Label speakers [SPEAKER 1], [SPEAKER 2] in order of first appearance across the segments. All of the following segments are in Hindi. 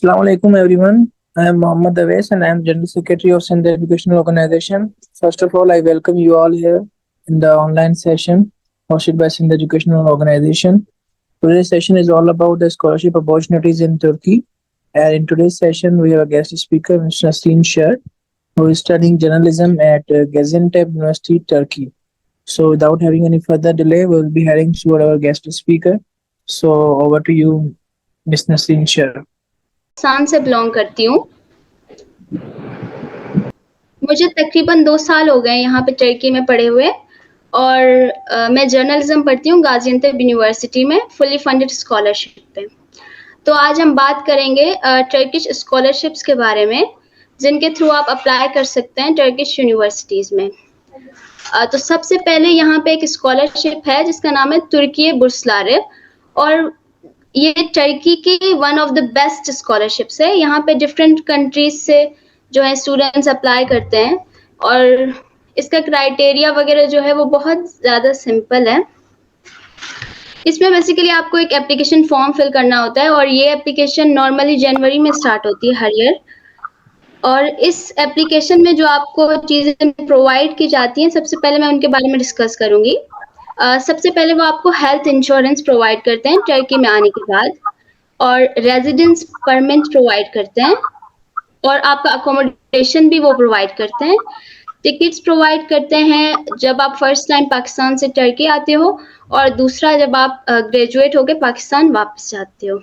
[SPEAKER 1] Assalamu alaikum everyone. I am Mohammad Awais and I am General Secretary of Sindh Educational Organization. First of all, I welcome you all here in the online session hosted by Sindh Educational Organization. Today's session is all about the scholarship opportunities in Turkey. And in today's session, we have a guest speaker, Mr. Nasreen Shah, who is studying journalism at Gaziantep University, Turkey. So without having any further delay, we'll be heading toward our guest speaker. So over to you, Ms. Nasreen Shah.
[SPEAKER 2] Pakistan से बिलोंग करती हूँ। मुझे तकरीबन 2 साल हो गए यहाँ पे टर्की में पढ़े हुए और मैं जर्नलिज्म पढ़ती हूँ गाजियान्तप यूनिवर्सिटी में फुली फंडेड स्कॉलरशिप पे। तो आज हम बात करेंगे टर्किश स्कॉलरशिप्स के बारे में, जिनके थ्रू आप अप्लाई कर सकते हैं टर्किश यूनिवर्सिटीज़ में। तो सबसे पहले यहाँ पे एक स्कॉलरशिप है जिसका नाम है तुर्की बुर्सलारे और ये टर्की की one of the best scholarships है। यहाँ पे डिफरेंट कंट्रीज से जो है स्टूडेंट्स अप्लाई करते हैं और इसका क्राइटेरिया वगैरह जो है वो बहुत ज़्यादा सिंपल है। इसमें बेसिकली आपको एक एप्लीकेशन फॉर्म फिल करना होता है और ये एप्लीकेशन नॉर्मली जनवरी में स्टार्ट होती है हर ईयर। और इस एप्लीकेशन में जो आपको चीज़ें प्रोवाइड की जाती हैं, सबसे पहले मैं उनके बारे में डिस्कस करूँगी। सबसे पहले वो आपको हेल्थ इंश्योरेंस प्रोवाइड करते हैं टर्की में आने के बाद और रेजिडेंस परमिट प्रोवाइड करते हैं और आपका अकोमोडेशन भी वो प्रोवाइड करते हैं। टिकट्स प्रोवाइड करते हैं जब आप फर्स्ट टाइम पाकिस्तान से टर्की आते हो और दूसरा जब आप ग्रेजुएट होकर पाकिस्तान वापस जाते हो।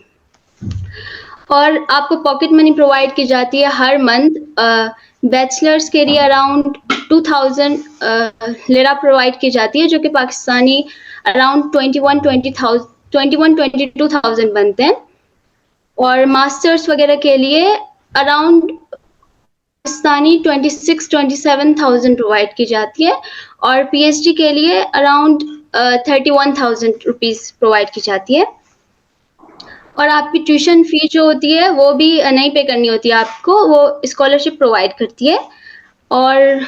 [SPEAKER 2] और आपको पॉकेट मनी प्रोवाइड की जाती है हर मंथ। बैचलर्स के लिए अराउंड 2000 लिरा प्रोवाइड की जाती है, जो कि पाकिस्तानी अराउंड 21-22,000 बनते हैं। और मास्टर्स वगैरह के लिए अराउंड पाकिस्तानी 26-27,000 प्रोवाइड की जाती है और पीएचडी के लिए अराउंड 31,000 रुपीज़ प्रोवाइड की जाती है। और आपकी ट्यूशन फी जो होती है वो भी नहीं पे करनी होती है आपको, वो स्कॉलरशिप प्रोवाइड करती है। और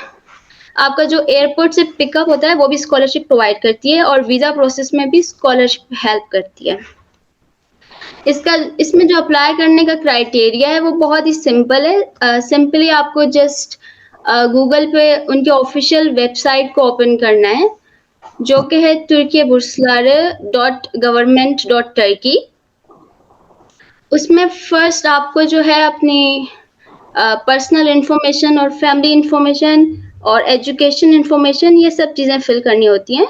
[SPEAKER 2] आपका जो एयरपोर्ट से पिकअप होता है वो भी स्कॉलरशिप प्रोवाइड करती है और वीज़ा प्रोसेस में भी स्कॉलरशिप हेल्प करती है। इसमें जो अप्लाई करने का क्राइटेरिया है वो बहुत ही सिंपल है। सिंपली आपको जस्ट गूगल पे उनके ऑफिशियल वेबसाइट को ओपन करना है, जो कि है turkiyebursları.government.turkey। उसमें फर्स्ट आपको जो है अपनी पर्सनल इंफॉर्मेशन और फैमिली इंफॉर्मेशन और एजुकेशन इंफॉर्मेशन ये सब चीज़ें फिल करनी होती हैं।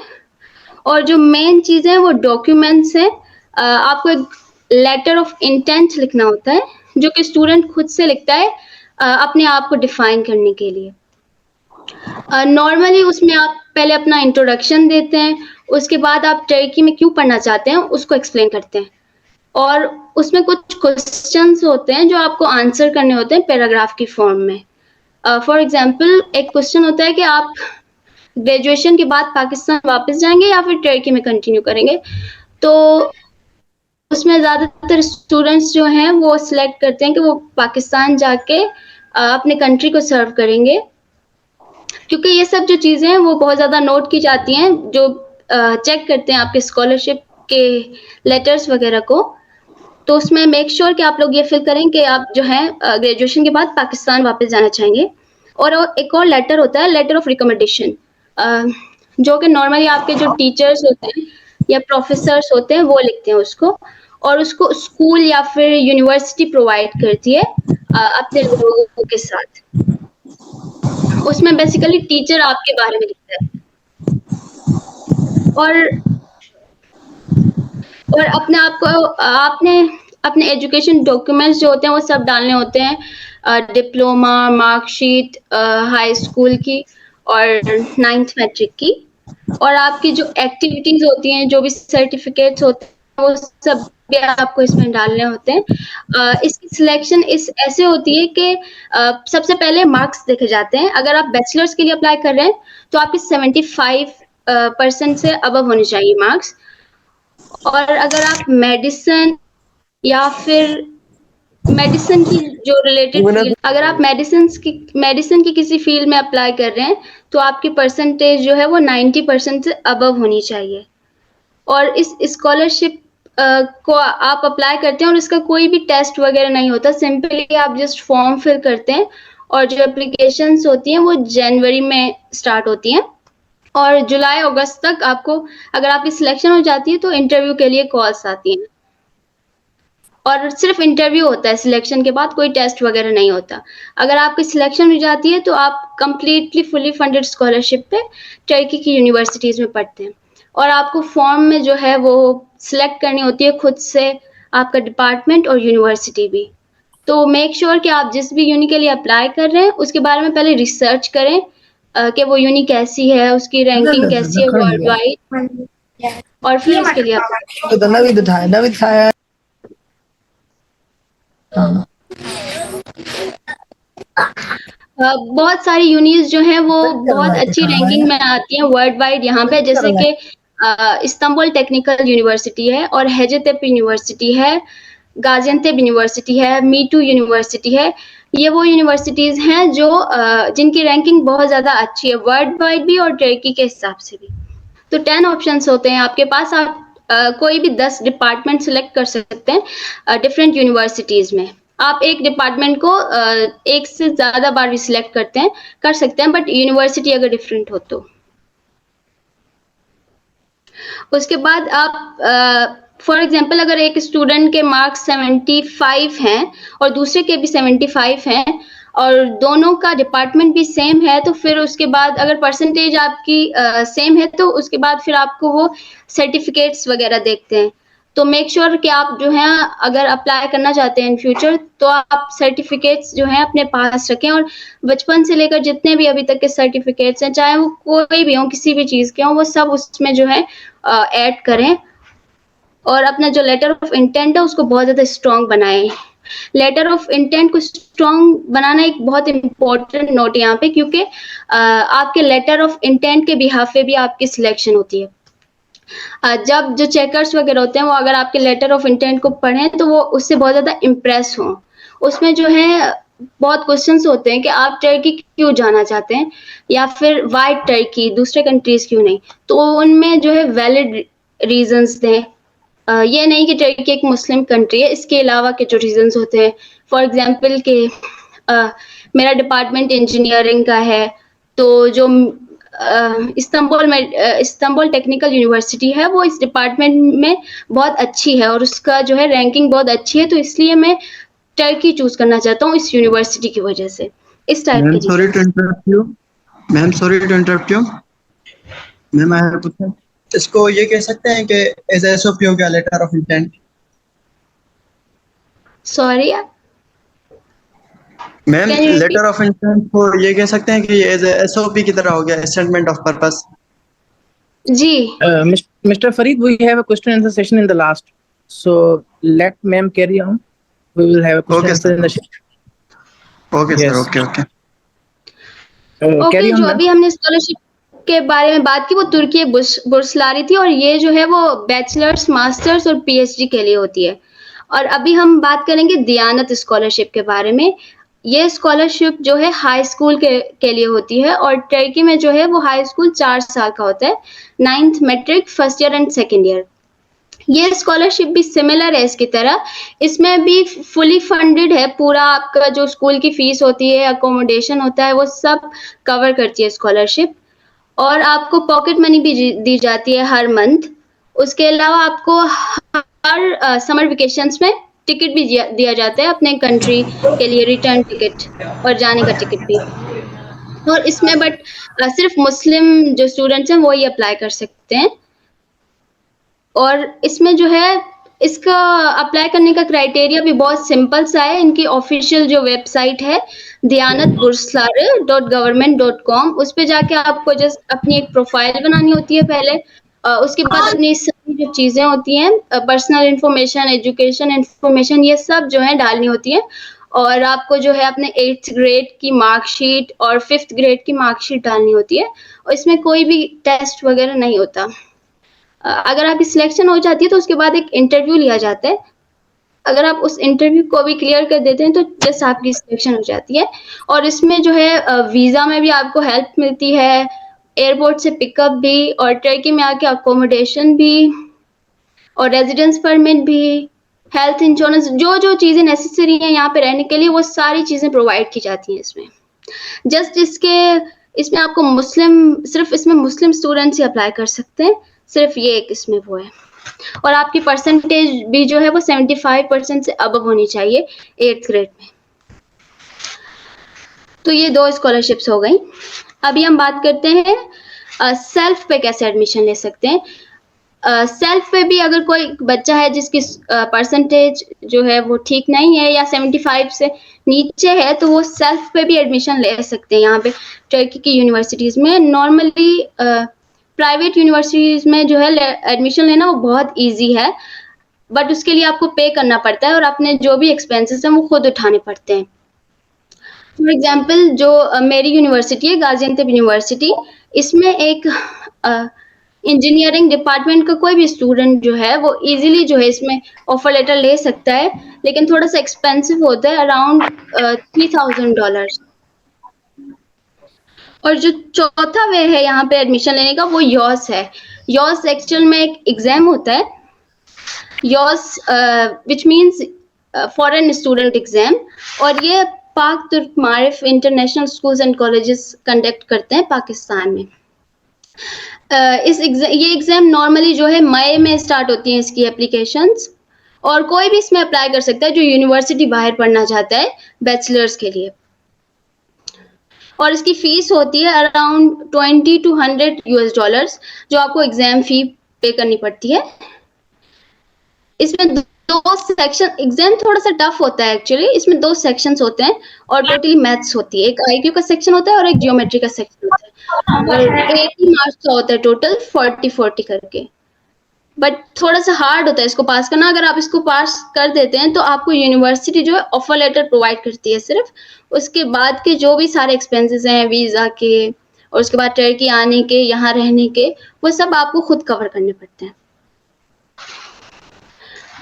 [SPEAKER 2] और जो मेन चीज़ें हैं वो डॉक्यूमेंट्स हैं। आपको एक लेटर ऑफ इंटेंट लिखना होता है, जो कि स्टूडेंट खुद से लिखता है अपने आप को डिफाइन करने के लिए। नॉर्मली उसमें आप पहले अपना इंट्रोडक्शन देते हैं, उसके बाद आप टर्की में क्यों पढ़ना चाहते हैं उसको एक्सप्लेन करते हैं और उसमें कुछ क्वेश्चंस होते हैं जो आपको आंसर करने होते हैं पैराग्राफ की फॉर्म में। फॉर एग्जांपल एक क्वेश्चन होता है कि आप ग्रेजुएशन के बाद पाकिस्तान वापस जाएंगे या फिर टर्की में कंटिन्यू करेंगे। तो उसमें ज़्यादातर स्टूडेंट्स जो हैं वो सिलेक्ट करते हैं कि वो पाकिस्तान जाके अपने कंट्री को सर्व करेंगे, क्योंकि ये सब जो चीज़ें हैं वो बहुत ज़्यादा नोट की जाती हैं, जो चेक करते हैं आपके स्कॉलरशिप के लेटर्स वगैरह को। तो उसमें मेक श्योर कि आप लोग ये फिल करें कि आप जो है ग्रेजुएशन के बाद पाकिस्तान वापस जाना चाहेंगे। और एक और लेटर होता है, लेटर ऑफ रिकमेंडेशन, जो कि नॉर्मली आपके जो टीचर्स होते हैं या प्रोफेसर्स होते हैं वो लिखते हैं उसको, और उसको स्कूल या फिर यूनिवर्सिटी प्रोवाइड करती है अपने लोगों के साथ। उसमें बेसिकली टीचर आपके बारे में लिखता है और अपने आप को आपने अपने एजुकेशन डॉक्यूमेंट्स जो होते हैं वो सब डालने होते हैं, डिप्लोमा, मार्कशीट हाई स्कूल की और 9th मैट्रिक की। और आपकी जो एक्टिविटीज़ होती हैं, जो भी सर्टिफिकेट्स होते हैं वो सब भी आपको इसमें डालने होते हैं। इसकी सिलेक्शन ऐसे होती है कि सबसे पहले मार्क्स देखे जाते हैं। अगर आप बैचलर्स के लिए अप्लाई कर रहे हैं तो आपके 75% से अबव होने चाहिए मार्क्स। और अगर आप मेडिसिन या फिर मेडिसिन की जो रिलेटेड फील्ड, अगर आप मेडिसिन की किसी फील्ड में अप्लाई कर रहे हैं तो आपकी परसेंटेज जो है वो 90% से अबव होनी चाहिए। और इस स्कॉलरशिप को आप अप्लाई करते हैं और इसका कोई भी टेस्ट वगैरह नहीं होता, सिंपली आप जस्ट फॉर्म फिल करते हैं और जो एप्लीकेशंस होती हैं वो जनवरी में स्टार्ट होती हैं और जुलाई अगस्त तक आपको, अगर आपकी सिलेक्शन हो जाती है तो इंटरव्यू के लिए कॉल्स आती हैं और सिर्फ इंटरव्यू होता है, सिलेक्शन के बाद कोई टेस्ट वगैरह नहीं होता। अगर आपकी सिलेक्शन हो जाती है तो आप कंप्लीटली फुली फंडेड स्कॉलरशिप पे टर्की की यूनिवर्सिटीज में पढ़ते हैं और आपको फॉर्म में जो है वो सिलेक्ट करनी होती है खुद से, आपका डिपार्टमेंट और यूनिवर्सिटी भी। तो मेक श्योर कि आप जिस भी यूनि के लिए अप्लाई कर रहे हैं उसके बारे में पहले रिसर्च करें कि वो यूनि कैसी है, उसकी रैंकिंग कैसी है वर्ल्ड वाइड, और फिर उसके लिए
[SPEAKER 1] तो नवीद उठाया
[SPEAKER 2] बहुत सारी यूनिज जो हैं वो बहुत अच्छी रैंकिंग में आती हैं वर्ल्ड वाइड यहाँ पे, जैसे कि इस्तांबुल टेक्निकल यूनिवर्सिटी है और हेजेतेप यूनिवर्सिटी है, गाजियान्तेप यूनिवर्सिटी है, मीटू यूनिवर्सिटी है। ये वो यूनिवर्सिटीज हैं जो जिनकी रैंकिंग बहुत ज़्यादा अच्छी है वर्ल्ड वाइड भी और टर्की के हिसाब से भी। तो 10 ऑप्शंस होते हैं आपके पास, आप कोई भी 10 डिपार्टमेंट सिलेक्ट कर सकते हैं डिफरेंट यूनिवर्सिटीज में। आप एक डिपार्टमेंट को एक से ज़्यादा बार भी सिलेक्ट कर सकते हैं, बट यूनिवर्सिटी अगर डिफरेंट हो तो। उसके बाद आप फॉर एग्जांपल अगर एक स्टूडेंट के मार्क्स 75 हैं और दूसरे के भी 75 हैं और दोनों का डिपार्टमेंट भी सेम है, तो फिर उसके बाद अगर परसेंटेज आपकी सेम है तो उसके बाद फिर आपको वो सर्टिफिकेट्स वगैरह देखते हैं। तो मेक श्योर कि आप जो है अगर अप्लाई करना चाहते हैं इन फ्यूचर तो आप सर्टिफिकेट्स जो हैं अपने पास रखें और बचपन से लेकर जितने भी अभी तक के सर्टिफिकेट्स हैं, चाहे वो कोई भी हो, किसी भी चीज़ के हों, वो सब उसमें जो है ऐड करें और अपना जो लेटर ऑफ इंटेंट है उसको बहुत ज़्यादा स्ट्रॉन्ग बनाएं। लेटर ऑफ इंटेंट को स्ट्रॉन्ग बनाना एक बहुत इंपॉर्टेंट नोट है यहाँ पे, क्योंकि आपके लेटर ऑफ इंटेंट के बिहाफ पे भी आपकी सिलेक्शन होती है। जब जो चेकर्स वगैरह होते हैं वो अगर आपके लेटर ऑफ इंटेंट को पढ़ें तो वो उससे बहुत ज़्यादा इम्प्रेस हों। उसमें जो है बहुत क्वेश्चंस होते हैं कि आप टर्की क्यों जाना चाहते हैं या फिर वाई टर्की, दूसरे कंट्रीज क्यों नहीं, तो उनमें जो है वैलिड रीजंस दें। ये नहीं कि टर्की एक मुस्लिम कंट्री है, इसके अलावा के जो रीजंस होते हैं, फॉर एग्जांपल कि मेरा डिपार्टमेंट इंजीनियरिंग का है तो जो इस्तांबुल टेक्निकल यूनिवर्सिटी है वो इस डिपार्टमेंट में बहुत अच्छी है और उसका जो है रैंकिंग बहुत अच्छी है, तो इसलिए मैं टर्की चूज करना चाहता हूँ इस यूनिवर्सिटी की वजह से। इस टाइप के
[SPEAKER 3] sorry to interrupt you ma'am, I have question. इसको ये कह सकते हैं कि एज एसओपी हो गया letter of intent?
[SPEAKER 2] Sorry
[SPEAKER 3] ma'am, letter of intent को ये कह सकते हैं कि ये एज एसओपी की तरह हो गया, स्टेटमेंट ऑफ पर्पस?
[SPEAKER 2] जी।
[SPEAKER 1] Mr. Farid, we have a question answer session in the last, so let ma'am carry on. We will have a question
[SPEAKER 3] Okay,
[SPEAKER 1] answer
[SPEAKER 3] sir.
[SPEAKER 1] in the session.
[SPEAKER 3] Okay
[SPEAKER 1] Yes.
[SPEAKER 3] Sir, okay
[SPEAKER 2] okay,
[SPEAKER 1] carry on,
[SPEAKER 2] जो
[SPEAKER 1] ma'am.
[SPEAKER 2] अभी हमने स्कॉलरशिप के बारे में बात की वो तुर्की बुर्स ला रही थी और ये जो है वो बैचलर्स, मास्टर्स और पीएचडी के लिए होती है। और अभी हम बात करेंगे दियानत स्कॉलरशिप के बारे में। ये स्कॉलरशिप जो है हाई स्कूल के लिए होती है और टर्की में जो है वो हाई स्कूल 4 साल का होता है, 9th matric, first year and second year. ये स्कॉलरशिप भी सिमिलर है इसकी तरह, इसमें भी फुली फंडेड है, पूरा आपका जो स्कूल की फीस होती है, अकोमोडेशन होता है, वो सब कवर करती है स्कॉलरशिप और आपको पॉकेट मनी भी दी जाती है हर मंथ। उसके अलावा आपको हर समर वेकेशंस में टिकट भी दिया जाता है अपने कंट्री के लिए, रिटर्न टिकट और जाने का टिकट भी। और इसमें बट सिर्फ मुस्लिम जो स्टूडेंट्स हैं वो ही अप्लाई कर सकते हैं और इसमें जो है इसका अप्लाई करने का क्राइटेरिया भी बहुत सिंपल सा है। इनकी ऑफिशियल जो वेबसाइट है diyanatburslar.government.com, उस पे जाके आपको जस्ट अपनी एक प्रोफाइल बनानी होती है पहले। उसके बाद अपनी सारी जो चीज़ें होती हैं, पर्सनल इंफॉर्मेशन, एजुकेशन इंफॉर्मेशन, ये सब जो है डालनी होती है और आपको जो है अपने 8th ग्रेड की मार्कशीट और 5th ग्रेड की मार्कशीट डालनी होती है और इसमें कोई भी टेस्ट वगैरह नहीं होता। अगर आपकी सिलेक्शन हो जाती है तो उसके बाद एक इंटरव्यू लिया जाता है। अगर आप उस इंटरव्यू को भी क्लियर कर देते हैं तो जस्ट आपकी सिलेक्शन हो जाती है और इसमें जो है वीज़ा में भी आपको हेल्प मिलती है, एयरपोर्ट से पिकअप भी और टर्की में आके अकोमोडेशन भी और रेजिडेंस परमिट भी, हेल्थ इंश्योरेंस, जो चीज़ें नेसेसरी हैं यहाँ पे रहने के लिए, वो सारी चीज़ें प्रोवाइड की जाती हैं इसमें। जस्ट इसमें आपको सिर्फ इसमें मुस्लिम स्टूडेंट्स ही अप्लाई कर सकते हैं, सिर्फ ये एक इसमें वो है। और आपकी परसेंटेज भी जो है वो 75% से अबव होनी चाहिए 8th ग्रेड में। तो ये 2 स्कॉलरशिप्स हो गई। अभी हम बात करते हैं सेल्फ पे कैसे एडमिशन ले सकते हैं। सेल्फ पे भी अगर कोई बच्चा है जिसकी परसेंटेज जो है वो ठीक नहीं है या 75 से नीचे है, तो वो सेल्फ पे भी एडमिशन ले सकते हैं यहाँ पे टर्की की यूनिवर्सिटीज़ में। नॉर्मली प्राइवेट यूनिवर्सिटीज़ में जो है एडमिशन लेना वो बहुत ईजी है, बट उसके लिए आपको पे करना पड़ता है और अपने जो भी एक्सपेंसेस हैं वो खुद उठाने पड़ते हैं। फॉर एग्जाम्पल जो मेरी यूनिवर्सिटी है, गाजियाबाद यूनिवर्सिटी, इसमें एक इंजीनियरिंग डिपार्टमेंट का कोई भी स्टूडेंट जो है वो इजीली जो है इसमें ऑफर लेटर ले सकता है, लेकिन थोड़ा सा एक्सपेंसिव होता है, अराउंड $3000। और जो चौथा वे है यहाँ पे एडमिशन लेने का, वो यॉस है। यॉस एक्चुअल में एक एग्जाम होता है, YOS which means foreign student exam, और ये Pak Turk Maarif international schools and colleges conduct करते हैं पाकिस्तान में। ये एग्जाम नॉर्मली जो है मई में स्टार्ट होती हैं इसकी एप्लीकेशंस, और कोई भी इसमें अप्लाई कर सकता है जो यूनिवर्सिटी बाहर पढ़ना चाहता है बैचलर्स के लिए। और इसकी फीस होती है अराउंड $20 to $100 जो आपको एग्जाम फी पे करनी पड़ती है। इसमें 2 सेक्शन, एग्जाम थोड़ा सा टफ होता है एक्चुअली। इसमें 2 सेक्शंस होते हैं और टोटली मैथ्स होती है। एक आईक्यू का सेक्शन होता है और एक ज्योमेट्री का सेक्शन होता है, और 80 मार्क्स का होता है टोटल, 40-40 करके। बट थोड़ा सा हार्ड होता है इसको पास करना। अगर आप इसको पास कर देते हैं तो आपको यूनिवर्सिटी जो है ऑफर लेटर प्रोवाइड करती है सिर्फ, उसके बाद के जो भी सारे एक्सपेंसेस हैं वीज़ा के और उसके बाद टर्की आने के, यहाँ रहने के, वो सब आपको खुद कवर करने पड़ते हैं।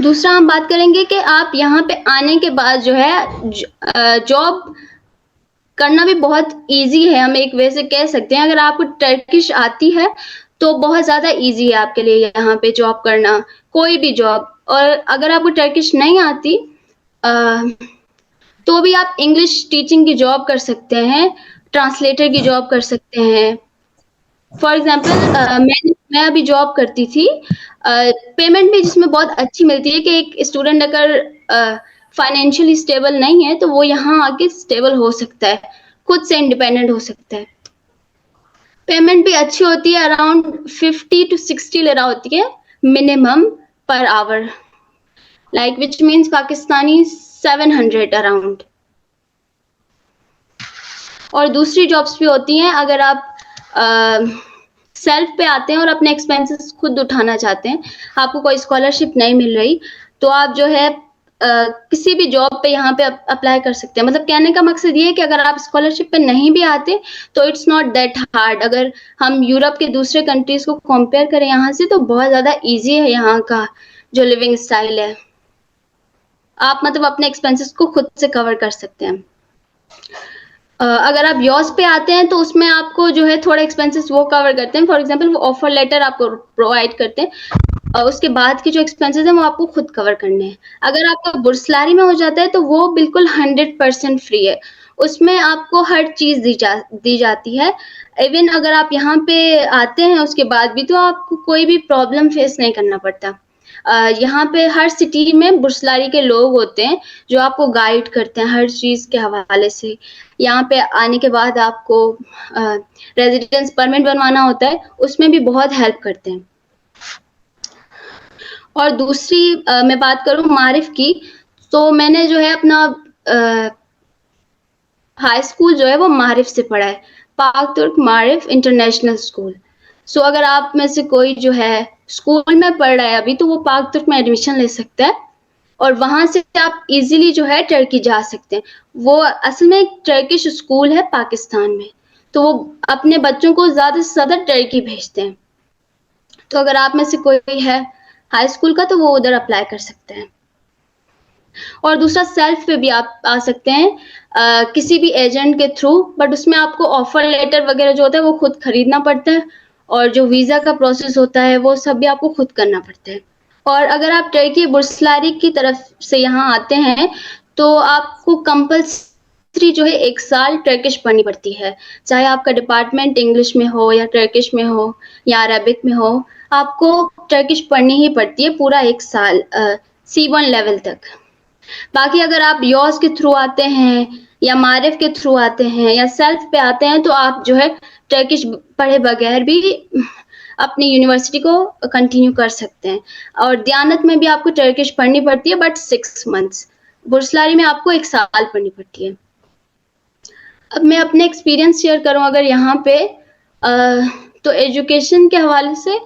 [SPEAKER 2] दूसरा हम बात करेंगे कि आप यहाँ पे आने के बाद जो है जॉब करना भी बहुत इजी है, हम एक वे से कह सकते हैं। अगर आपको टर्किश आती है तो बहुत ज़्यादा इजी है आपके लिए यहाँ पे जॉब करना, कोई भी जॉब। और अगर आपको टर्किश नहीं आती तो भी आप इंग्लिश टीचिंग की जॉब कर सकते हैं, ट्रांसलेटर की जॉब कर सकते हैं। फॉर एग्जाम्पल मैं अभी जॉब करती थी, पेमेंट भी जिसमें बहुत अच्छी मिलती है कि एक स्टूडेंट अगर फाइनेंशियली स्टेबल नहीं है तो वो यहाँ आके स्टेबल हो सकता है, खुद से इंडिपेंडेंट हो सकता है। पेमेंट भी अच्छी होती है, अराउंड 50 to 60 लेरा होती है minimum per hour, like which means Pakistani 700 around. और दूसरी जॉब्स भी होती हैं, अगर आप सेल्फ पे आते हैं और अपने एक्सपेंसेस खुद उठाना चाहते हैं, आपको कोई स्कॉलरशिप नहीं मिल रही, तो आप जो है किसी भी जॉब पे यहाँ पे अप्लाई कर सकते हैं। मतलब कहने का मकसद ये है कि अगर आप स्कॉलरशिप पे नहीं भी आते तो इट्स नॉट दैट हार्ड। अगर हम यूरोप के दूसरे कंट्रीज को कंपेयर करें यहाँ से, तो बहुत ज़्यादा ईजी है यहाँ का जो लिविंग स्टाइल है। आप मतलब अपने एक्सपेंसेस को खुद से कवर कर सकते हैं। अगर आप यॉस पे आते हैं तो उसमें आपको जो है थोड़े एक्सपेंसेस वो कवर करते हैं। फॉर एग्जांपल वो ऑफर लेटर आपको प्रोवाइड करते हैं, उसके बाद के जो एक्सपेंसेस हैं वो आपको खुद कवर करने हैं। अगर आपका बुर्सलारी में हो जाता है तो वो बिल्कुल 100% फ्री है, उसमें आपको हर चीज़ दी जाती है। इवन अगर आप यहाँ पे आते हैं उसके बाद भी तो आपको कोई भी प्रॉब्लम फेस नहीं करना पड़ता। यहाँ पे हर सिटी में बुर्सलारी के लोग होते हैं जो आपको गाइड करते हैं हर चीज़ के हवाले से। यहाँ पे आने के बाद आपको रेजिडेंस परमिट बनवाना होता है, उसमें भी बहुत हेल्प करते हैं। और दूसरी मैं बात करूँ मारिफ की, तो मैंने जो है अपना हाई स्कूल जो है वो मारिफ से पढ़ा है, पाक तुर्क मारिफ इंटरनेशनल स्कूल। सो अगर आप में से कोई जो है स्कूल में पढ़ रहा है अभी, तो वो पाक तुर्क में एडमिशन ले सकता है और वहाँ से आप इजीली जो है टर्की जा सकते हैं। वो असल में एक टर्किश स्कूल है पाकिस्तान में, तो वो अपने बच्चों को ज़्यादा से ज़्यादा टर्की भेजते हैं। तो अगर आप में से कोई है हाई स्कूल का तो वो उधर अप्लाई कर सकते हैं। और दूसरा सेल्फ पे भी आप आ सकते हैं किसी भी एजेंट के थ्रू, बट उसमें आपको ऑफर लेटर वगैरह जो होता है वो खुद खरीदना पड़ता है, और जो वीज़ा का प्रोसेस होता है वो सब भी आपको खुद करना पड़ता है। और अगर आप टर्की बुर्सलारी की तरफ से यहाँ आते हैं तो आपको कंपल्सरी जो है 1 साल टर्किश पढ़नी पड़ती है। चाहे आपका डिपार्टमेंट इंग्लिश में हो या टर्किश में हो या अरबिक में हो, आपको टर्किश पढ़नी ही पड़ती है पूरा 1 साल C1 लेवल तक। बाकी अगर आप यॉस के थ्रू आते हैं या मारिफ के थ्रू आते हैं या सेल्फ पे आते हैं तो आप जो है टर्किश पढ़े बगैर भी अपनी यूनिवर्सिटी को कंटिन्यू कर सकते हैं। और दियानत में भी आपको टर्किश पढ़नी पड़ती है बट 6 मंथ्स। बुर्सलारी में आपको 1 साल पढ़नी पड़ती है। अब मैं अपने एक्सपीरियंस शेयर करूँ अगर यहाँ पे तो एजुकेशन के हवाले से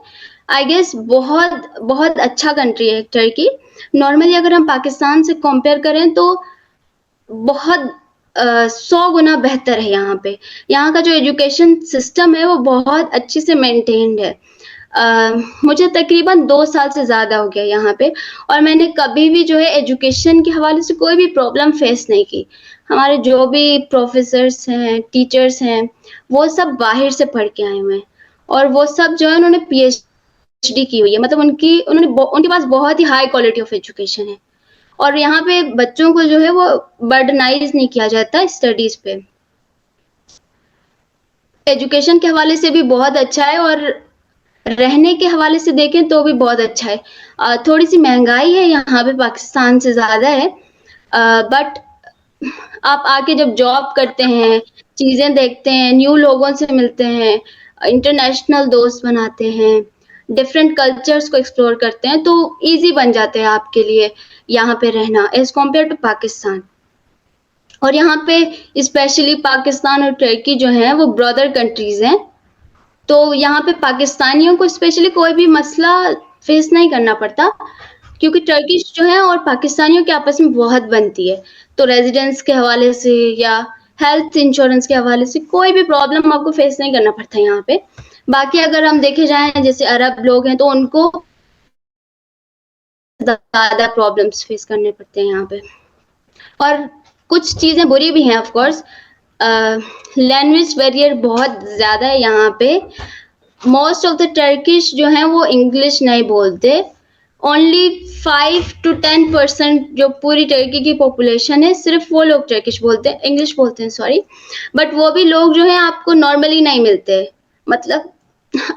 [SPEAKER 2] आई गेस बहुत अच्छा कंट्री है टर्की। नॉर्मली अगर हम पाकिस्तान से कंपेयर करें तो बहुत 100 गुना बेहतर है यहाँ पे। यहाँ का जो एजुकेशन सिस्टम है वो बहुत अच्छे से मेंटेन्ड है। मुझे तकरीबन 2 साल से ज़्यादा हो गया यहाँ पे और मैंने कभी भी जो है एजुकेशन के हवाले से कोई भी प्रॉब्लम फेस नहीं की। हमारे जो भी प्रोफेसर्स हैं, टीचर्स हैं, वो सब बाहर से पढ़ के आए हुए हैं और वो सब जो है उन्होंने PhD की हुई है। मतलब उनके पास बहुत ही हाई क्वालिटी ऑफ एजुकेशन है और यहाँ पे बच्चों को जो है वो बर्डनाइज नहीं किया जाता स्टडीज पे। एजुकेशन के हवाले से भी बहुत अच्छा है और रहने के हवाले से देखें तो भी बहुत अच्छा है। थोड़ी सी महंगाई है यहाँ पे पाकिस्तान से ज़्यादा है बट आप आके जब जॉब करते हैं, चीज़ें देखते हैं, न्यू लोगों से मिलते हैं, इंटरनेशनल दोस्त बनाते हैं, डिफरेंट कल्चर्स को एक्सप्लोर करते हैं तो इजी बन जाते हैं आपके लिए यहाँ पे रहना एज कम्पेयर टू पाकिस्तान। और यहाँ पे स्पेशली पाकिस्तान और टर्की जो है वो ब्रदर कंट्रीज हैं तो यहाँ पे पाकिस्तानियों को स्पेशली कोई भी मसला फेस नहीं करना पड़ता क्योंकि टर्किश जो है और पाकिस्तानियों के आपस में बहुत बनती है। तो रेजिडेंस के हवाले से या हेल्थ इंश्योरेंस के हवाले से कोई भी प्रॉब्लम आपको फेस नहीं करना पड़ता यहाँ पे। बाकी अगर हम देखे जाएं जैसे अरब लोग हैं तो उनको ज़्यादा प्रॉब्लम्स फेस करने पड़ते हैं यहाँ पे और कुछ चीज़ें बुरी भी हैं ऑफ कोर्स। लैंग्वेज बैरियर बहुत ज़्यादा है यहाँ पे। मोस्ट ऑफ द टर्किश जो हैं वो इंग्लिश नहीं बोलते। ओनली 5 to 10% जो पूरी टर्की की पॉपुलेशन है सिर्फ वो लोग टर्किश बोलते हैं, इंग्लिश बोलते हैं सॉरी। बट वो भी लोग जो हैं आपको नॉर्मली नहीं मिलते। मतलब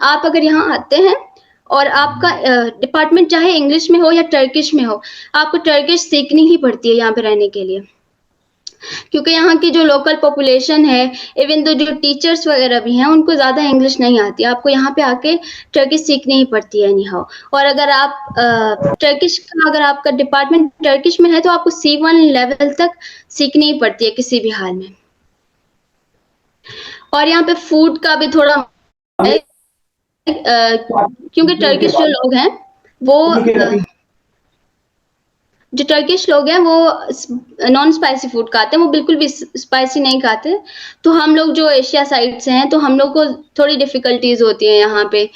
[SPEAKER 2] आप अगर यहाँ आते हैं और आपका डिपार्टमेंट चाहे इंग्लिश में हो या टर्किश में हो, आपको टर्किश सीखनी ही पड़ती है यहाँ पे रहने के लिए क्योंकि यहाँ की जो लोकल पॉपुलेशन है इवन तो जो टीचर्स वगैरह भी हैं उनको ज़्यादा इंग्लिश नहीं आती। आपको यहाँ पे आके टर्किश सीखनी ही पड़ती है एनी हाउ। और अगर आप टर्किश का अगर आपका डिपार्टमेंट टर्किश में है तो आपको C1 लेवल तक सीखनी ही पड़ती है किसी भी हाल में। और यहाँ पे फूड का भी थोड़ा क्योंकि टर्किश जो लोग हैं वो जो टर्किश लोग हैं वो नॉन स्पाइसी फूड खाते हैं, वो बिल्कुल भी स्पाइसी नहीं खाते। तो हम लोग जो एशिया साइड से हैं तो हम लोग को थोड़ी डिफिकल्टीज होती हैं यहाँ पे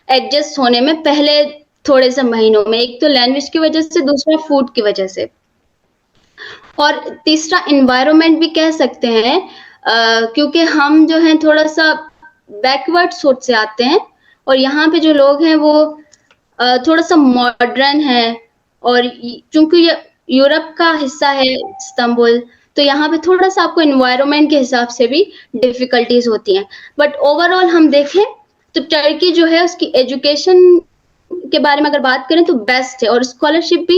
[SPEAKER 2] एडजस्ट होने में पहले थोड़े से महीनों में। एक तो लैंग्वेज की वजह से, दूसरा फूड की वजह से और तीसरा एनवायरनमेंट भी कह सकते हैं क्योंकि हम जो हैं थोड़ा सा बैकवर्ड सोच से आते हैं और यहाँ पे जो लोग हैं वो थोड़ा सा मॉडर्न है और चूंकि ये यूरोप का हिस्सा है इस्तांबुल तो यहाँ पे थोड़ा सा आपको एनवायरनमेंट के हिसाब से भी डिफिकल्टीज होती हैं। बट ओवरऑल हम देखें तो टर्की जो है उसकी एजुकेशन के बारे में अगर बात करें तो बेस्ट है और स्कॉलरशिप भी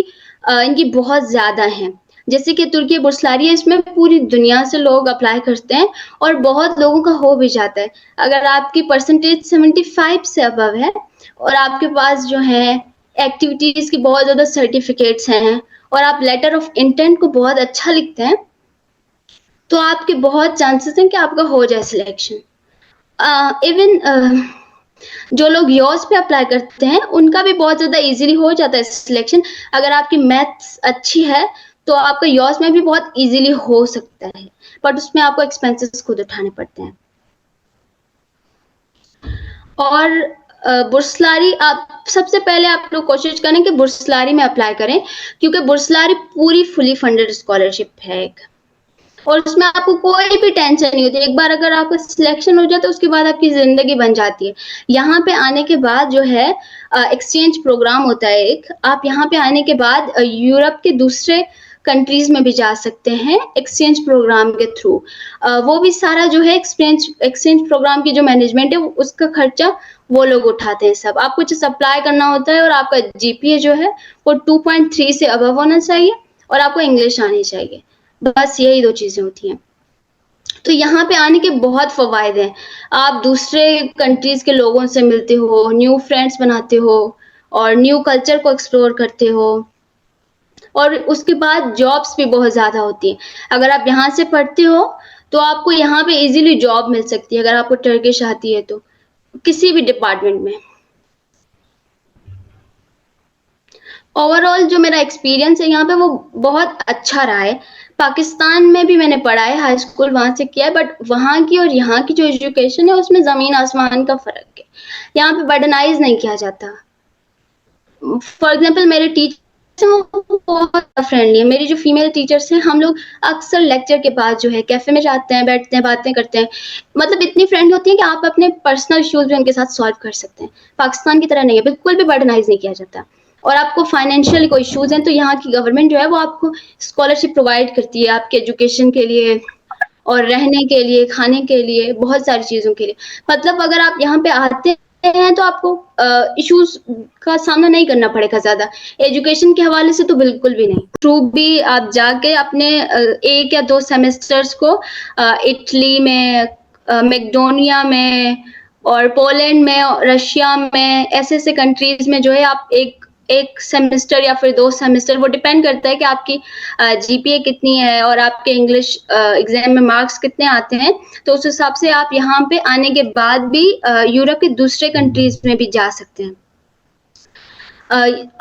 [SPEAKER 2] इनकी बहुत ज़्यादा है। जैसे कि तुर्की बुर्सलारी है, इसमें पूरी दुनिया से लोग अप्लाई करते हैं और बहुत लोगों का हो भी जाता है। अगर आपकी परसेंटेज 75 से अबव है और आपके पास जो है एक्टिविटीज़ की बहुत ज़्यादा सर्टिफिकेट्स हैं और आप लेटर ऑफ इंटेंट को बहुत अच्छा लिखते हैं तो आपके बहुत चांसेस हैं कि आपका हो जाए सिलेक्शन। इवन जो लोग यॉस पे अप्लाई करते हैं उनका भी बहुत ज़्यादा इजीली हो जाता है सिलेक्शन। अगर आपकी मैथ्स अच्छी है तो आपका यॉस में भी बहुत इजीली हो सकता है बट उसमें आपको एक्सपेंसेस खुद उठाने पड़ते हैं। और बुर्सलारी आप सबसे पहले आप लोग कोशिश करें कि बुर्सलारी में अप्लाई करें क्योंकि बुर्सलारी पूरी फुली फंडेड स्कॉलरशिप है एक। और उसमें आपको कोई भी टेंशन नहीं होती। एक बार अगर आपका सिलेक्शन हो जाए तो उसके बाद आपकी ज़िंदगी बन जाती है। यहाँ पे आने के बाद जो है एक्सचेंज प्रोग्राम होता है एक, आप यहाँ पे आने के बाद यूरोप के दूसरे कंट्रीज़ में भी जा सकते हैं एक्सचेंज प्रोग्राम के थ्रू। वो भी सारा जो है एक्सचेंज प्रोग्राम की जो मैनेजमेंट है उसका खर्चा वो लोग उठाते हैं सब। आपको जस्ट अप्लाई करना होता है और आपका जीपीए जो है वो 2.3 से अबव होना चाहिए और आपको इंग्लिश आनी चाहिए। बस यही 2 चीज़ें होती हैं। तो यहाँ पे आने के बहुत फ़वाइद हैं। आप दूसरे कंट्रीज़ के लोगों से मिलते हो, न्यू फ्रेंड्स बनाते हो और न्यू कल्चर को एक्सप्लोर करते हो। और उसके बाद जॉब्स भी बहुत ज़्यादा होती हैं। अगर आप यहाँ से पढ़ते हो, तो आपको यहाँ पे ईज़िली जॉब मिल सकती है अगर आपको टर्किश आती है तो, किसी भी डिपार्टमेंट में। ओवरऑल जो मेरा एक्सपीरियंस है यहाँ पे वो बहुत अच्छा रहा है। पाकिस्तान में भी मैंने पढ़ा है, हाई स्कूल वहाँ से किया है, बट वहाँ की और यहाँ की जो एजुकेशन है उसमें ज़मीन आसमान का फ़र्क है। यहाँ पे बर्डनाइज़ नहीं किया जाता। फॉर एग्ज़ाम्पल मेरे टीचर वो बहुत फ्रेंडली है। मेरी जो फीमेल टीचर्स हैं, हम लोग अक्सर लेक्चर के बाद जो है कैफ़े में जाते हैं, बैठते हैं, बातें करते हैं। मतलब इतनी फ्रेंडली होती हैं कि आप अपने पर्सनल इश्यूज़ भी उनके साथ सॉल्व कर सकते हैं। पाकिस्तान की तरह नहीं है, बिल्कुल भी बर्डनाइज़ नहीं किया जाता। और आपको फाइनेंशियल कोई इश्यूज़ हैं तो यहाँ की गवर्नमेंट जो है वो आपको स्कॉलरशिप प्रोवाइड करती है आपके एजुकेशन के लिए और रहने के लिए, खाने के लिए, बहुत सारी चीज़ों के लिए। मतलब अगर आप यहाँ पे आते हैं तो आपको इश्यूज़ का सामना नहीं करना पड़ेगा ज़्यादा। एजुकेशन के हवाले से तो बिल्कुल भी नहीं। थ्रू भी आप जाके अपने 1 या 2 सेमेस्टर्स को इटली में, मैकेडोनिया में और पोलैंड में, रशिया में, ऐसे-ऐसे कंट्रीज़ में जो है आप 1 सेमेस्टर या फिर 2 सेमेस्टर, वो डिपेंड करता है कि आपकी जीपीए कितनी है और आपके इंग्लिश एग्ज़ाम में मार्क्स कितने आते हैं। तो उस हिसाब से आप यहाँ पे आने के बाद भी यूरोप के दूसरे कंट्रीज़ में भी जा सकते हैं।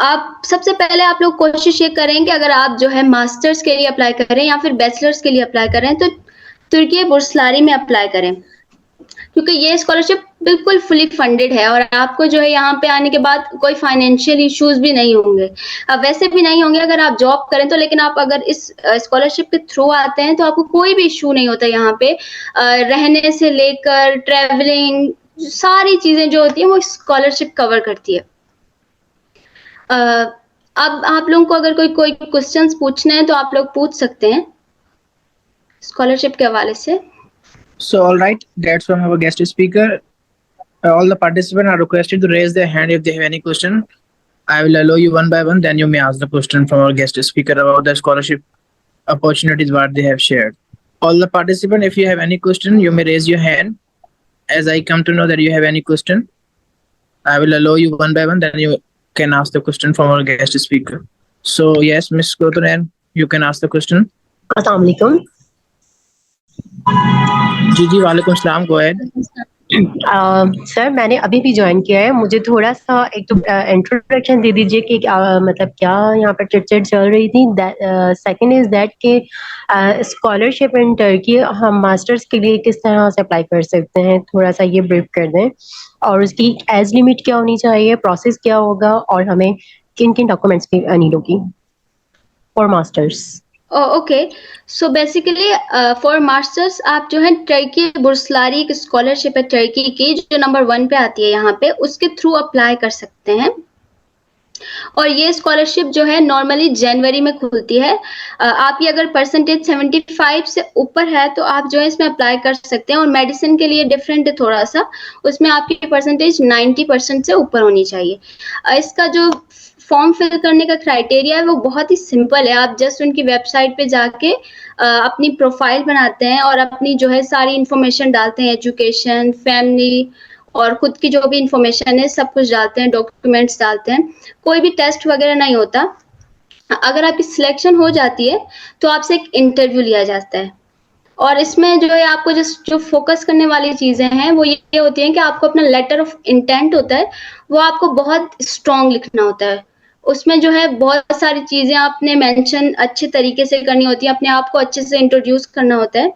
[SPEAKER 2] आप सबसे पहले आप लोग कोशिश ये करें कि अगर आप जो है मास्टर्स के लिए अप्लाई करें या फिर बैचलर्स के लिए अप्लाई करें तो तुर्की बुर्सलारी में अप्लाई करें। क्योंकि ये स्कॉलरशिप बिल्कुल फुली फंडेड है और आपको जो है यहाँ पे आने के बाद कोई फाइनेंशियल इश्यूज़ भी नहीं होंगे। वैसे भी नहीं होंगे अगर आप जॉब करें तो, लेकिन आप अगर इस स्कॉलरशिप के थ्रू आते हैं तो आपको कोई भी इश्यू नहीं होता यहाँ पे। रहने से लेकर ट्रैवलिंग, सारी चीज़ें जो होती हैं वो स्कॉलरशिप कवर करती है। अब आप लोगों को अगर कोई क्वेश्चंस पूछने हैं तो आप लोग पूछ सकते हैं स्कॉलरशिप के हवाले से।
[SPEAKER 1] So, all right, that's from our guest speaker. All the participants are requested to raise their hand if they have any question. I will allow you one by one, then you may ask the question from our guest speaker about the scholarship opportunities what they have shared. All the participants, if you have any question, you may raise your hand. As I come to know that you have any question, I will allow you one by one, then you can ask the question from our guest speaker. So, yes, Miss Kotunen, you can ask the question.
[SPEAKER 4] अस्सलाम वालेकुम।
[SPEAKER 1] जी, वालेकुम सलाम, go ahead.
[SPEAKER 4] सर मैंने अभी भी ज्वाइन किया है, मुझे थोड़ा सा एक तो इंट्रोडक्शन दे दीजिए कि मतलब क्या यहाँ पर चिट चल रही थी। सेकंड इज दैट कि स्कॉलरशिप इन टर्की हम मास्टर्स के लिए किस तरह से अप्लाई कर सकते हैं, थोड़ा सा ये ब्रीफ कर दें। और उसकी एज लिमिट क्या होनी चाहिए, प्रोसेस क्या होगा और हमें किन किन डॉक्यूमेंट्स की नीड होगी for masters.
[SPEAKER 2] Okay, so basically for masters आप जो है टर्की बुर्सलारी एक स्कॉलरशिप है टर्की की जो नंबर 1 पे आती है यहाँ पे, उसके थ्रू अप्लाई कर सकते हैं। और ये स्कॉलरशिप जो है नॉर्मली जनवरी में खुलती है। आपकी अगर परसेंटेज 75 से ऊपर है तो आप जो है इसमें अप्लाई कर सकते हैं। और मेडिसिन के लिए डिफरेंट है थोड़ा सा, उसमें आपकी परसेंटेज 90% से ऊपर होनी चाहिए। इसका जो फॉर्म फिल करने का क्राइटेरिया है वो बहुत ही सिंपल है। आप जस्ट उनकी वेबसाइट पे जाके अपनी प्रोफाइल बनाते हैं और अपनी जो है सारी इन्फॉर्मेशन डालते हैं, एजुकेशन, फैमिली और खुद की जो भी इन्फॉर्मेशन है सब कुछ डालते हैं, डॉक्यूमेंट्स डालते हैं। कोई भी टेस्ट वगैरह नहीं होता। अगर आपकी सिलेक्शन हो जाती है तो आपसे एक इंटरव्यू लिया जाता है। और इसमें जो है आपको जो फोकस करने वाली चीज़ें हैं वो ये होती हैं कि आपको अपना लेटर ऑफ इंटेंट होता है वो आपको बहुत स्ट्रॉन्ग लिखना होता है। उसमें जो है बहुत सारी चीज़ें आपने मेंशन अच्छे तरीके से करनी होती है, अपने आप को अच्छे से इंट्रोड्यूस करना होता है।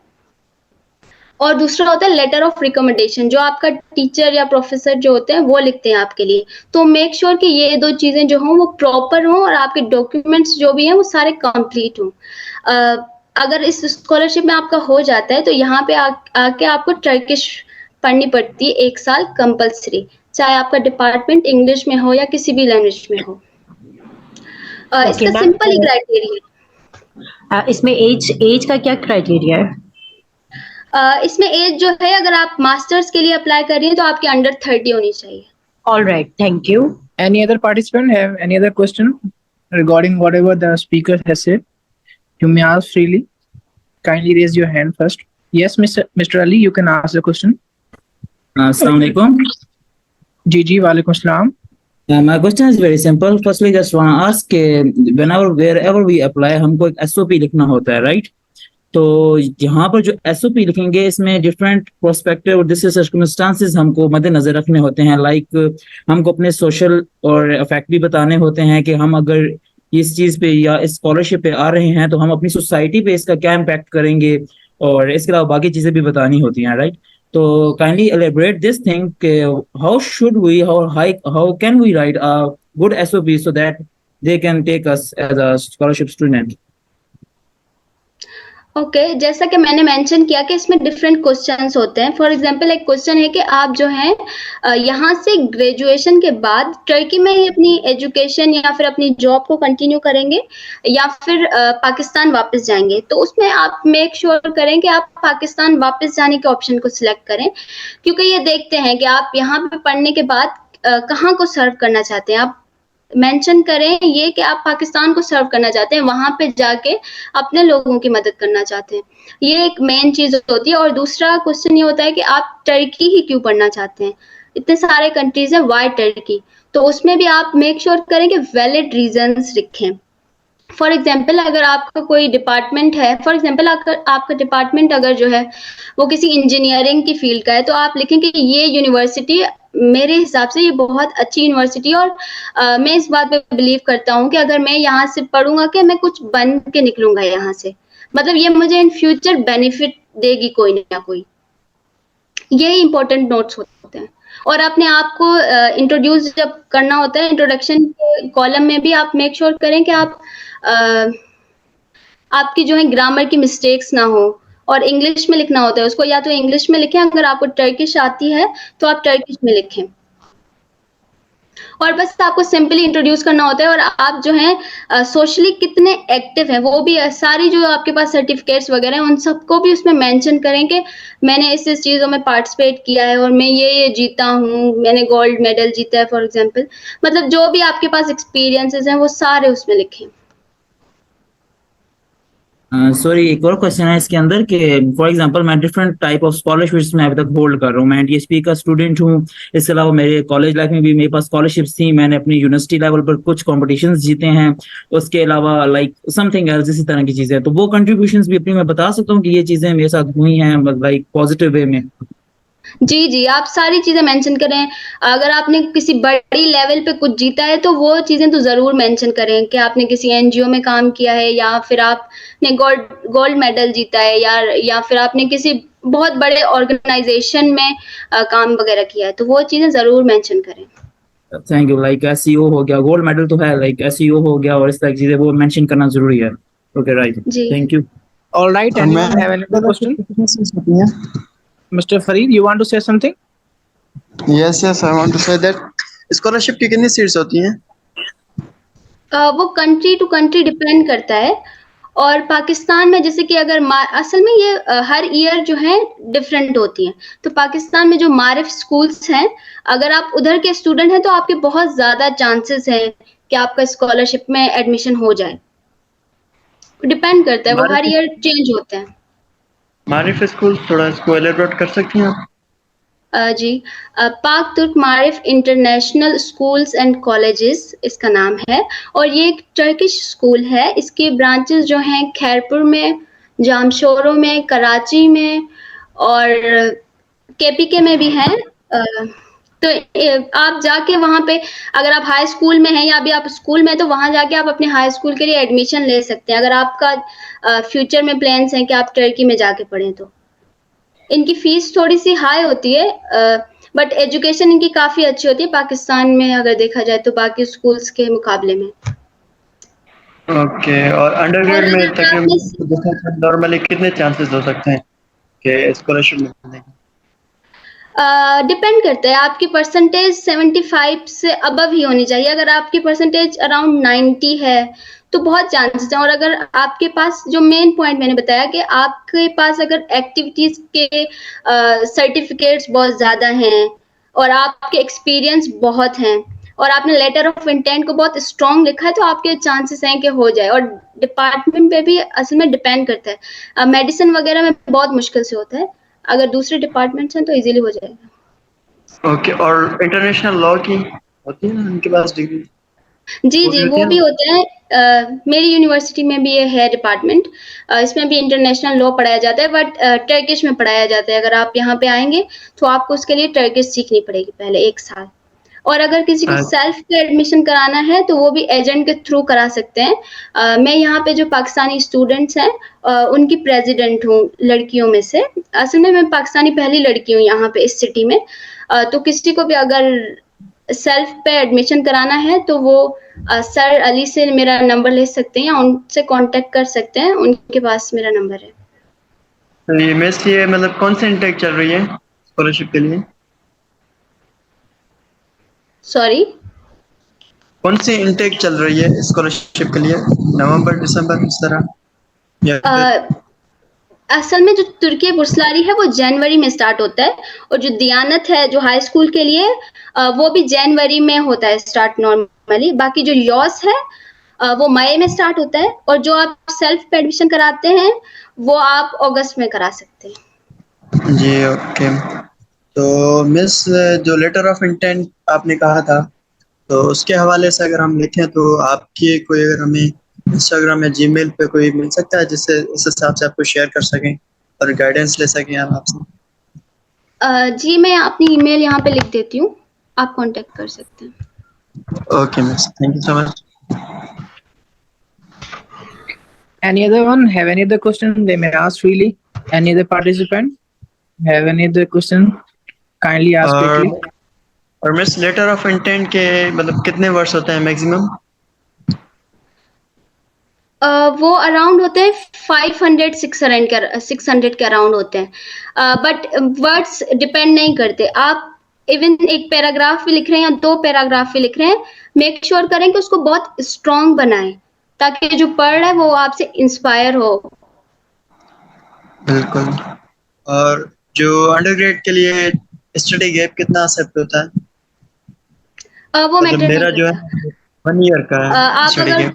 [SPEAKER 2] और दूसरा होता है लेटर ऑफ रिकमेंडेशन, जो आपका टीचर या प्रोफेसर जो होते हैं वो लिखते हैं आपके लिए। तो मेक श्योर कि ये 2 चीज़ें जो हों वो प्रॉपर हों और आपके डॉक्यूमेंट्स जो भी हैं वो सारे कंप्लीट हों। अगर इस स्कॉलरशिप में आपका हो जाता है तो यहाँ पे आके आपको टर्किश पढ़नी पड़ती है 1 साल कंपल्सरी, चाहे आपका डिपार्टमेंट इंग्लिश में हो या किसी भी लैंग्वेज में हो।
[SPEAKER 4] ओके
[SPEAKER 2] इसका
[SPEAKER 4] मैम,
[SPEAKER 2] सिंपल ही क्राइटेरिया
[SPEAKER 4] इसमें एज का क्या क्राइटेरिया है?
[SPEAKER 2] है। इसमें एज जो है, अगर आप मास्टर्स के लिए अप्लाई कर रही हैं तो आपके अंडर 30 होनी चाहिए।
[SPEAKER 4] All right, thank you.
[SPEAKER 1] Any other participant have any other question regarding whatever the speaker has said? You may ask freely. Kindly raise your hand first. Yes, Mr. Ali, you can ask the question.
[SPEAKER 5] Assalamu alaikum.
[SPEAKER 1] जी, वालेकुम सलाम.
[SPEAKER 5] My question is very simple. Firstly, just want to ask, wherever we apply, हमको एक SOP लिखना होता है, right? तो यहाँ पर जो SOP लिखेंगे इसमें डिफरेंट प्रोस्पेक्टिव और दिस सर्कमस्टांसेस हमको मद्देनजर रखने होते हैं। लाइक हमको अपने सोशल और इफेक्ट भी बताने होते हैं कि हम अगर इस चीज पे या इस स्कॉलरशिप पे आ रहे हैं तो हम अपनी सोसाइटी पे इसका क्या इम्पैक्ट करेंगे, और इसके अलावा बाकी चीजें भी बतानी होती हैं, राइट? तो kindly elaborate this thing, how should we, how can we write a good SOP so that they can take us as a scholarship student?
[SPEAKER 2] Okay, जैसा कि मैंने मेंशन किया कि इसमें डिफरेंट क्वेश्चंस होते हैं। फॉर एग्जांपल, एक क्वेश्चन है कि आप जो हैं यहाँ से ग्रेजुएशन के बाद टर्की में ही अपनी एजुकेशन या फिर अपनी जॉब को कंटिन्यू करेंगे या फिर पाकिस्तान वापस जाएंगे। तो उसमें आप मेक श्योर करें कि आप पाकिस्तान वापस जाने के ऑप्शन को सिलेक्ट करें, क्योंकि ये देखते हैं कि आप यहाँ पे पढ़ने के बाद कहाँ को सर्व करना चाहते हैं। आप मेंशन करें ये कि आप पाकिस्तान को सर्व करना चाहते हैं, वहां पे जाके अपने लोगों की मदद करना चाहते हैं। ये एक मेन चीज होती है। और दूसरा क्वेश्चन ये होता है कि आप टर्की ही क्यों पढ़ना चाहते हैं, इतने सारे कंट्रीज हैं, वाई टर्की? तो उसमें भी आप मेक श्योर करें कि वैलिड रीजंस लिखें। फॉर एग्जाम्पल, अगर आपका कोई डिपार्टमेंट है, फॉर एग्जाम्पल आपका डिपार्टमेंट अगर जो है वो किसी इंजीनियरिंग की फील्ड का है, तो आप लिखें कि ये यूनिवर्सिटी मेरे हिसाब से ये बहुत अच्छी यूनिवर्सिटी, और मैं इस बात पे बिलीव करता हूँ कि अगर मैं यहाँ से पढ़ूंगा कि मैं कुछ बन के निकलूंगा यहाँ से, मतलब ये मुझे इन फ्यूचर बेनिफिट देगी कोई ना कोई। ये इंपॉर्टेंट नोट्स होते हैं। और अपने आप को इंट्रोड्यूस जब करना होता है, इंट्रोडक्शन के कॉलम में भी आप मेक श्योर करें कि आप आपकी जो है ग्रामर की मिस्टेक्स ना हो। और इंग्लिश में लिखना होता है उसको, या तो इंग्लिश में लिखें, अगर आपको टर्किश आती है तो आप टर्किश में लिखें। और बस आपको सिंपली इंट्रोड्यूस करना होता है। और आप जो है सोशली कितने एक्टिव हैं वो भी, सारी जो आपके पास सर्टिफिकेट्स वगैरह हैं उन सबको भी उसमें मेंशन करें कि मैंने इस चीज़ों में पार्टिसिपेट किया है और मैं ये जीता हूँ, मैंने गोल्ड मेडल जीता है फॉर एग्जांपल। मतलब जो भी आपके पास एक्सपीरियंसेस हैं वो सारे उसमें लिखें।
[SPEAKER 5] सॉरी, एक और क्वेश्चन है इसके अंदर कि फॉर एग्जांपल मैं डिफरेंट टाइप ऑफ स्कॉलरशिप्स में अभी तक होल्ड कर रहा हूँ। मैं DSP का स्टूडेंट हूँ, इसके अलावा मेरे कॉलेज लाइफ में भी मेरे पास स्कॉलरशिप्स थी, मैंने अपनी यूनिवर्सिटी लेवल पर कुछ कॉम्पिटिशन्स जीते हैं, उसके अलावा लाइक समथिंग एल्स, इसी तरह की चीजें। तो वो कंट्रीब्यूशंस भी अपनी मैं बता सकता हूँ कि ये चीजें मेरे साथ हुई हैं लाइक पॉजिटिव वे में?
[SPEAKER 2] जी, आप सारी चीजें मेंशन करें। अगर आपने किसी बड़ी लेवल पे कुछ जीता है तो वो चीजें तो जरूर मेंशन करें कि आपने किसी NGO में काम किया है, या फिर आपने गोल्ड मेडल जीता है, या फिर आपने किसी बहुत बड़े ऑर्गेनाइजेशन में काम वगैरह किया है, तो वो चीजें जरूर मेंशन करें।
[SPEAKER 5] Thank you. लाइक SEO हो गया, गोल्ड मेडल तो है, लाइक SEO हो गया, और इस तरह की चीजें वो मेंशन करना जरूरी है। ओके, राइट,
[SPEAKER 2] जी।
[SPEAKER 5] Thank you.
[SPEAKER 1] All right, anyone have any other question? Mr. Fareed, you want to say something?
[SPEAKER 3] Yes, I want to say that scholarship की कितनी सीट्स होती हैं?
[SPEAKER 2] वो कंट्री टू कंट्री डिपेंड करता है। और पाकिस्तान में जैसे कि अगर असल में ये हर ईयर जो है डिफरेंट होती हैं। तो पाकिस्तान में जो मारिफ स्कूल्स हैं, अगर आप उधर के स्टूडेंट हैं तो आपके बहुत ज़्यादा चांसेस हैं कि आपका स्कॉलरशिप में एडमिशन हो जाए। डिपेंड करता है, वो हर ईयर चेंज होते हैं।
[SPEAKER 3] मारिफ स्कूल, थोड़ा इसको एलेबोरेट कर सकती हैं आप?
[SPEAKER 2] जी, पाक Turk Maarif international schools and colleges इसका नाम है, और ये एक टर्किश स्कूल है। इसके ब्रांचेस जो हैं खैरपुर में, जामशोरो में, कराची में और KPK में भी हैं। तो आप जाके वहाँ पे, अगर आप हाई स्कूल में हैं या अभी आप स्कूल में, तो वहाँ जाके आप अपने हाई स्कूल के लिए एडमिशन ले सकते हैं, अगर आपका फ्यूचर में प्लान्स हैं कि आप टर्की में जाके पढ़ें। तो इनकी फीस थोड़ी सी हाई होती है, बट एजुकेशन इनकी काफ़ी अच्छी होती है पाकिस्तान में अगर देखा जाए तो बाकी स्कूल्स के मुकाबले में।
[SPEAKER 3] ओके, और अंडरग्रेड
[SPEAKER 2] और
[SPEAKER 3] में
[SPEAKER 2] अगर आपने
[SPEAKER 3] तकरीबन नॉर्मली कितने चांसेस हो सकते हैं कि स्कॉलरशिप मिलने के?
[SPEAKER 2] डिपेंड करता है, आपकी परसेंटेज 75 से अबव ही होनी चाहिए। अगर आपकी परसेंटेज अराउंड 90 है तो बहुत चांसेस हैं। और अगर आपके पास, जो मेन पॉइंट मैंने बताया कि आपके पास अगर एक्टिविटीज के सर्टिफिकेट्स बहुत ज़्यादा हैं और आपके एक्सपीरियंस बहुत हैं और आपने लेटर ऑफ इंटेंट को बहुत स्ट्रॉन्ग लिखा है, तो आपके चांसेस हैं कि हो जाए। और डिपार्टमेंट पे भी असल में डिपेंड करता है। मेडिसिन वगैरह में बहुत मुश्किल से होता है, अगर दूसरे डिपार्टमेंट्स हैं तो इजीली हो जाएगा।
[SPEAKER 3] ओके, और इंटरनेशनल लॉ की होती है ना उनके पास डिग्री,
[SPEAKER 2] जी
[SPEAKER 3] वो भी
[SPEAKER 2] जी,
[SPEAKER 3] होती
[SPEAKER 2] वो
[SPEAKER 3] है
[SPEAKER 2] भी
[SPEAKER 3] ना?
[SPEAKER 2] होते हैं। मेरी यूनिवर्सिटी में भी ये है डिपार्टमेंट। इसमें भी इंटरनेशनल लॉ पढ़ाया जाता है, बट टर्किश में पढ़ाया जाता है। अगर आप यहाँ पे आएंगे तो आपको उसके लिए टर्किश सीखनी पड़ेगी पहले 1 साल। और अगर किसी को सेल्फ पे एडमिशन कराना है तो वो भी एजेंट के थ्रू करा सकते हैं। मैं यहाँ पे जो पाकिस्तानी स्टूडेंट्स हैं उनकी प्रेसिडेंट हूँ लड़कियों में से। असल में मैं पाकिस्तानी पहली लड़की हूँ यहाँ पे इस सिटी में। तो किसी को भी अगर सेल्फ पे एडमिशन कराना है तो वो सर अली से मेरा नंबर ले सकते हैं या उनसे कांटेक्ट कर सकते हैं, उनके पास मेरा नंबर है।
[SPEAKER 3] तो ये मेस ये मतलब कौन सी इंटेक चल रही है स्कॉलरशिप के लिए?
[SPEAKER 2] सॉरी,
[SPEAKER 3] कौन सी इंटेक चल रही है स्कॉलरशिप के लिए, नवंबर दिसंबर इस तरह, या फिर?
[SPEAKER 2] असल में जो तुर्की बुर्सलारी है वो जनवरी में स्टार्ट होता है। और जो दियानत है जो हाई स्कूल के लिए, वो भी जनवरी में होता है स्टार्ट नॉर्मली। बाकी जो यॉस है वो मई में स्टार्ट होता है। और जो आप सेल्फ पे एडमिशन कराते हैं वो आप अगस्त में करा सकते हैं।
[SPEAKER 3] जी ओके। तो मिस, जो लेटर ऑफ इंटेंट आपने कहा था, तो उसके हवाले से अगर हम लिखें तो आपकी कोई, अगर हमें इंस्टाग्राम या जीमेल पे कोई मिल सकता है जिससे इस हिसाब से आपको शेयर कर सकें और गाइडेंस ले सकें हम आपसे?
[SPEAKER 2] जी, मैं अपनी ईमेल यहाँ पे लिख देती हूँ, आप कांटेक्ट कर सकते हैं।
[SPEAKER 3] Okay miss, thank you so much.
[SPEAKER 1] Any other one have any other question they may ask freely? Any other participant have any other question? Kindly ask
[SPEAKER 3] और
[SPEAKER 1] quickly.
[SPEAKER 3] और मिस, लेटर ऑफ इंटेंट के मतलब कितने वर्ड्स होते हैं मैक्सिमम?
[SPEAKER 2] वो अराउंड होते हैं 600 के अराउंड होते हैं। बट वर्ड्स डिपेंड नहीं करते। आप इवन एक पैराग्राफ भी लिख रहे हैं या 2 पैराग्राफ भी लिख रहे हैं, मेक श्योर करें कि उसको बहुत स्ट्रॉन्ग बनाएं ताकि जो पढ़ रहा है वो आपसे इंस्पायर हो।
[SPEAKER 3] बिल्कुल। और जो अंडरग्रेड के लिए स्टडी गैप कितना एक्सेप्ट होता है?
[SPEAKER 2] वो
[SPEAKER 3] मतलब
[SPEAKER 2] मैटर नहीं
[SPEAKER 3] मेरा जो है
[SPEAKER 2] करता।
[SPEAKER 3] 1 ईयर का है
[SPEAKER 2] आप
[SPEAKER 3] स्टडी
[SPEAKER 2] अगर
[SPEAKER 3] गैप।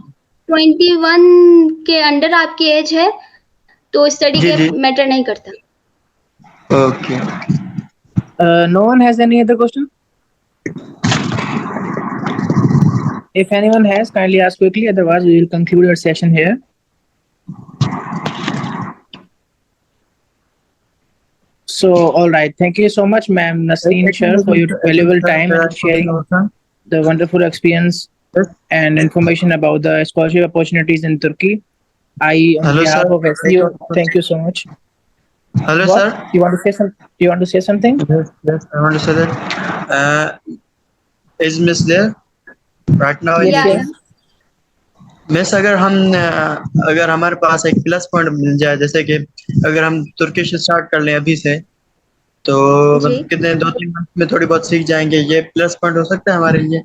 [SPEAKER 2] 21 के अंडर आपकी एज है तो स्टडी
[SPEAKER 3] जी
[SPEAKER 2] के
[SPEAKER 3] जी,
[SPEAKER 2] मैटर नहीं करता।
[SPEAKER 3] Okay.
[SPEAKER 1] No one has any other question? If anyone has, kindly ask quickly. Otherwise, we will conclude our session here. So, all right. Thank you so much, ma'am Nasreen Shah, for your valuable time and sharing the wonderful experience and information about the scholarship opportunities in Turkey. On
[SPEAKER 3] Hello,
[SPEAKER 1] behalf
[SPEAKER 3] sir.
[SPEAKER 1] of SEO, thank you so much.
[SPEAKER 3] Hello,
[SPEAKER 1] What?
[SPEAKER 3] sir.
[SPEAKER 1] You want to say some? You want to say something?
[SPEAKER 3] Yes, I want to say that. Is Miss there right now?
[SPEAKER 1] Yes,
[SPEAKER 2] या
[SPEAKER 1] yes.
[SPEAKER 3] मिस, अगर हमारे पास एक प्लस पॉइंट मिल जाए, जैसे कि अगर हम तुर्किश स्टार्ट कर लें अभी से, तो
[SPEAKER 2] जी।
[SPEAKER 3] मतलब कितने 2-3 मंथ में थोड़ी बहुत सीख जाएंगे, ये प्लस पॉइंट हो सकता है हमारे लिए?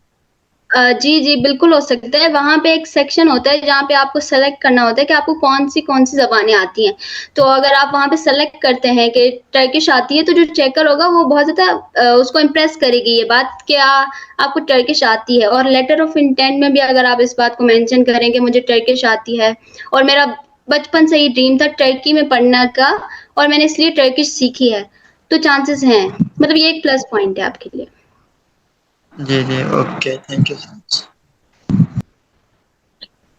[SPEAKER 2] जी जी, बिल्कुल हो सकता है। वहाँ पे एक सेक्शन होता है जहाँ पे आपको सेलेक्ट करना होता है कि आपको कौन सी ज़बानें आती हैं। तो अगर आप वहाँ पे सेलेक्ट करते हैं कि टर्किश आती है, तो जो चेकर होगा वो बहुत ज़्यादा उसको इम्प्रेस करेगी ये बात कि आपको टर्किश आती है। और लेटर ऑफ इंटेंट में भी अगर आप इस बात को मेंशन करें कि मुझे टर्किश आती है और मेरा बचपन से ही ड्रीम था टर्की में पढ़ने का और मैंने इसलिए टर्किश सीखी है, तो चांसेस हैं। मतलब ये एक प्लस पॉइंट है आपके लिए।
[SPEAKER 3] जी जी, okay, thank you so much.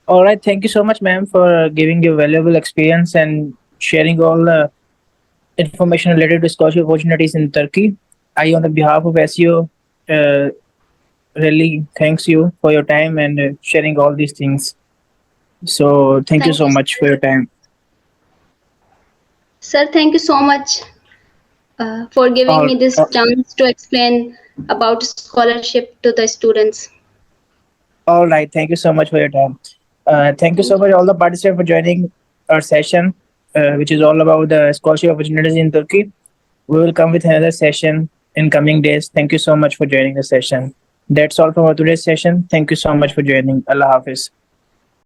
[SPEAKER 1] All right. Thank you so much, ma'am, for giving your valuable experience and sharing all the information related to scholarship opportunities in Turkey. I, on the behalf of SEO, really thanks you for your time and sharing all these things. So thank you
[SPEAKER 2] Thank
[SPEAKER 1] so
[SPEAKER 2] you,
[SPEAKER 1] much for your time.
[SPEAKER 2] sir. Thank you so much for giving me this
[SPEAKER 1] All
[SPEAKER 2] chance to explain about scholarship to the students.
[SPEAKER 1] right. Thank you so much for your time. Thank you so much, all the participants, for joining our session, which is all about the scholarship opportunities in Turkey. We will come with another session in coming days. Thank you so much for joining the session. That's all from our today's session. Thank you so much for joining. Allah Hafiz.